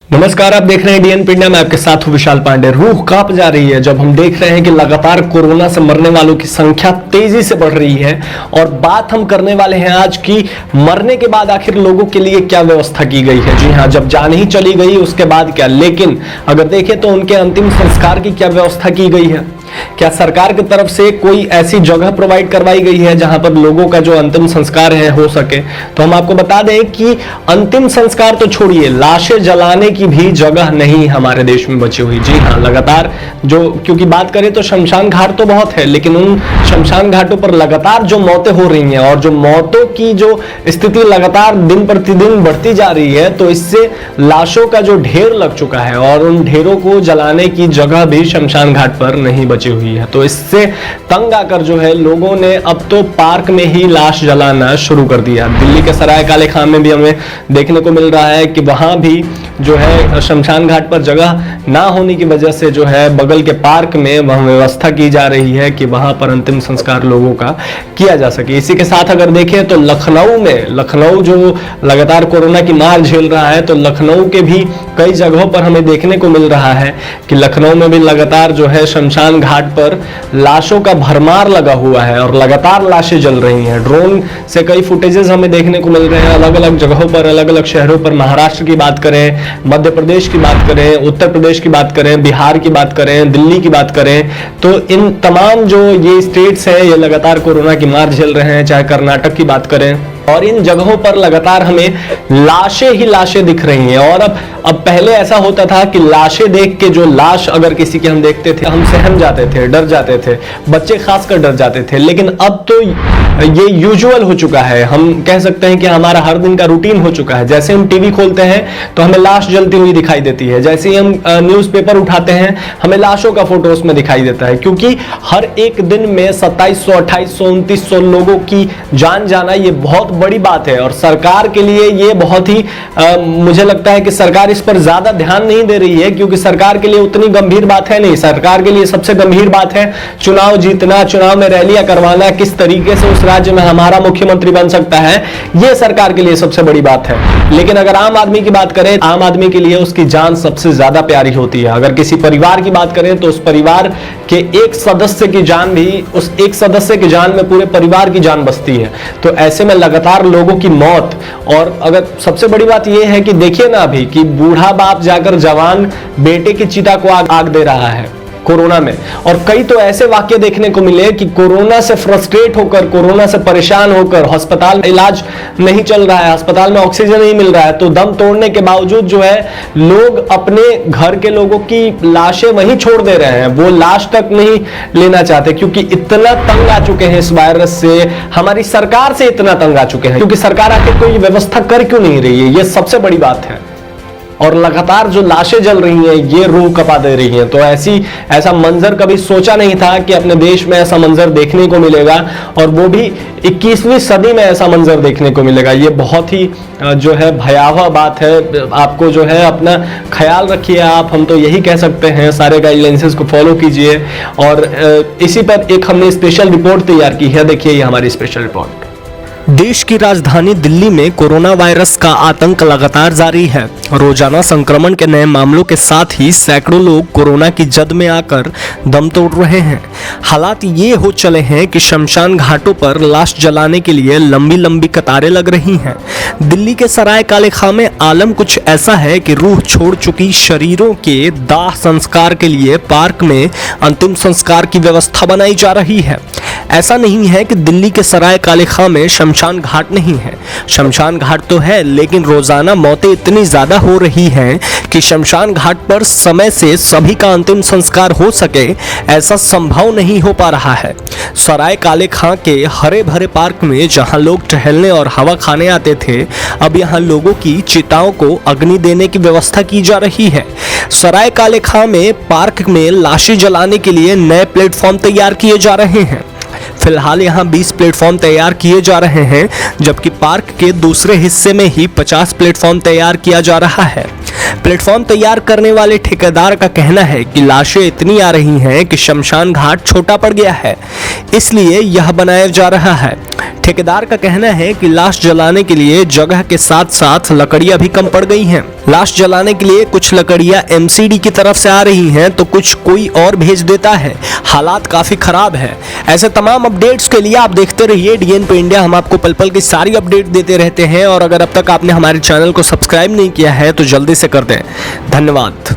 नमस्कार, आप देख रहे हैं डीएन इंडिया में, आपके साथ हूं विशाल पांडे। रूह कांप जा रही है जब हम देख रहे हैं कि लगातार कोरोना से मरने वालों की संख्या तेजी से बढ़ रही है। और बात हम करने वाले हैं आज की, मरने के बाद आखिर लोगों के लिए क्या व्यवस्था की गई है। जी हां, जब जान ही चली गई उसके बाद क्या, लेकिन अगर देखें तो उनके अंतिम संस्कार की क्या व्यवस्था की गई है। क्या सरकार की तरफ से कोई ऐसी जगह प्रोवाइड करवाई गई है जहां पर लोगों का जो अंतिम संस्कार है हो सके। तो हम आपको बता दें कि अंतिम संस्कार तो छोड़िए, लाशें जलाने की भी जगह नहीं हमारे देश में बची हुई। जी हां, लगातार जो, क्योंकि बात करें तो शमशान घाट तो बहुत है, लेकिन उन शमशान घाटों पर लगातार जो मौतें हो रही हैं और जो मौतों की जो स्थिति लगातार दिन प्रतिदिन बढ़ती जा रही है, तो इससे लाशों का जो ढेर लग चुका है और उन ढेरों को जलाने की जगह भी शमशान घाट पर नहीं बची हुई है। तो इससे तंग आकर जो है लोगों ने अब तो पार्क में ही लाश जलाना शुरू कर दिया। दिल्ली के सराय काले खान में भी हमें देखने को मिल रहा है कि वहां भी जो है शमशान घाट पर जगह ना होने की वजह से जो है बगल के पार्क में वह व्यवस्था की जा रही है कि वहां पर अंतिम संस्कार लोगों का किया जा सके। इसी के साथ अगर देखें तो लखनऊ जो लगातार कोरोना की मार झेल रहा है, तो लखनऊ के भी कई जगहों पर हमें देखने को मिल रहा है कि लखनऊ में भी लगातार जो है शमशान घाट पर लाशों का भरमार लगा हुआ है और लगातार लाशें जल रही हैं। ड्रोन से कई फुटेजेस हमें देखने को मिल रहे हैं अलग अलग जगहों पर, अलग अलग शहरों पर। महाराष्ट्र की बात करें, मध्य प्रदेश की बात करें, उत्तर प्रदेश की बात करें, बिहार की बात करें, दिल्ली की बात करें, तो इन तमाम जो ये स्टेट्स हैं ये लगातार कोरोना की मार झेल रहे हैं। चाहे कर्नाटक की बात करें, और इन जगहों पर लगातार हमें लाशें ही लाशें दिख रही हैं। और अब पहले ऐसा होता था कि लाशें देख के, जो लाश अगर किसी की हम देखते थे, हम सहम जाते थे, डर जाते थे, बच्चे खासकर डर जाते थे। लेकिन अब तो ये यूजुअल हो चुका है, हम कह सकते हैं कि हमारा हर दिन का रूटीन हो चुका है। जैसे हम टीवी खोलते हैं तो हमें लाश जलती हुई दिखाई देती है, जैसे ही हम न्यूज़पेपर उठाते हैं हमें लाशों का फोटो उसमें दिखाई देता है। क्योंकि हर एक दिन में 2700, 2800, 2900 लोगों की जान जाना ये बहुत बड़ी बात है। और सरकार के लिए ये बहुत ही मुझे लगता है कि सरकार इस पर ज्यादा ध्यान नहीं दे रही है, क्योंकि सरकार के लिए उतनी गंभीर बात है नहीं। सरकार के लिए सबसे गंभीर बात है चुनाव जीतना, चुनाव में रैलियां करवाना, किस तरीके से उस राज्य में हमारा मुख्यमंत्री बन सकता है, यह सरकार के लिए सबसे बड़ी बात है। लेकिन अगर आम आदमी की बात करें, आम आदमी के लिए उसकी जान सबसे ज्यादा प्यारी होती है। अगर किसी परिवार की बात करें तो उस परिवार के एक सदस्य की जान भी, उस एक सदस्य की जान में पूरे परिवार की जान बसती है। तो ऐसे में लगातार लोगों की मौत, और अगर सबसे बड़ी बात यह है कि देखिए ना अभी कि बूढ़ा बाप जाकर जवान बेटे की चिता को आग दे रहा है कोरोना में। और कई तो ऐसे वाक्य देखने को मिले कि कोरोना से फ्रस्ट्रेट होकर, कोरोना से परेशान होकर अस्पताल में इलाज नहीं चल रहा है, अस्पताल में ऑक्सीजन नहीं मिल रहा है, तो दम तोड़ने के बावजूद जो है लोग अपने घर के लोगों की लाशें वहीं छोड़ दे रहे हैं। वो लाश तक नहीं लेना चाहते, क्योंकि इतना तंग आ चुके हैं इस वायरस से, हमारी सरकार से इतना तंग आ चुके हैं। क्योंकि सरकार आखिर कोई व्यवस्था कर क्यों नहीं रही है, ये सबसे बड़ी बात है। और लगातार जो लाशें जल रही हैं ये रूह कपा दे रही हैं। तो ऐसा मंजर कभी सोचा नहीं था कि अपने देश में ऐसा मंजर देखने को मिलेगा, और वो भी 21वीं सदी में ऐसा मंजर देखने को मिलेगा। ये बहुत ही जो है भयावह बात है। आपको जो है अपना ख्याल रखिए आप, हम तो यही कह सकते हैं। सारे गाइडलाइंसेस को फॉलो कीजिए। और इसी पर एक हमने स्पेशल रिपोर्ट तैयार की है, देखिए ये हमारी स्पेशल रिपोर्ट। देश की राजधानी दिल्ली में कोरोना वायरस का आतंक लगातार जारी है। रोजाना संक्रमण के नए मामलों के साथ ही सैकड़ों लोग कोरोना की जद में आकर दम तोड़ रहे हैं। हालात ये हो चले हैं कि शमशान घाटों पर लाश जलाने के लिए लंबी लंबी कतारें लग रही हैं। दिल्ली के सराय काले खां में आलम कुछ ऐसा है कि रूह छोड़ चुकी शरीरों के दाह संस्कार के लिए पार्क में अंतिम संस्कार की व्यवस्था बनाई जा रही है। ऐसा नहीं है कि दिल्ली के सराय काले खां में शमशान घाट नहीं है, शमशान घाट तो है, लेकिन रोजाना मौतें इतनी ज्यादा हो रही हैं कि शमशान घाट पर समय से सभी का अंतिम संस्कार हो सके ऐसा संभव नहीं हो पा रहा है। सराय काले खां के हरे भरे पार्क में जहां लोग टहलने और हवा खाने आते थे, अब यहां लोगों की चिताओं को अग्नि देने की व्यवस्था की जा रही है। सराय काले खां में पार्क में लाशें जलाने के लिए नए प्लेटफॉर्म तैयार किए जा रहे हैं। फिलहाल यहाँ 20 प्लेटफॉर्म तैयार किए जा रहे हैं, जबकि पार्क के दूसरे हिस्से में ही 50 प्लेटफॉर्म तैयार किया जा रहा है। प्लेटफॉर्म तैयार करने वाले ठेकेदार का कहना है कि लाशें इतनी आ रही हैं कि शमशान घाट छोटा पड़ गया है, इसलिए यह बनाया जा रहा है। ठेकेदार का कहना है कि लाश जलाने के लिए जगह के साथ साथ लकड़ियां भी कम पड़ गई हैं। लाश जलाने के लिए कुछ लकड़ियां एमसीडी की तरफ से आ रही हैं तो कुछ कोई और भेज देता है। हालात काफी खराब है। ऐसे तमाम अपडेट्स के लिए आप देखते रहिए डीएनपी इंडिया। हम आपको पल पल की सारी अपडेट देते रहते हैं और अगर अब तक आपने हमारे चैनल को सब्सक्राइब नहीं किया है तो जल्दी से कर दें। धन्यवाद।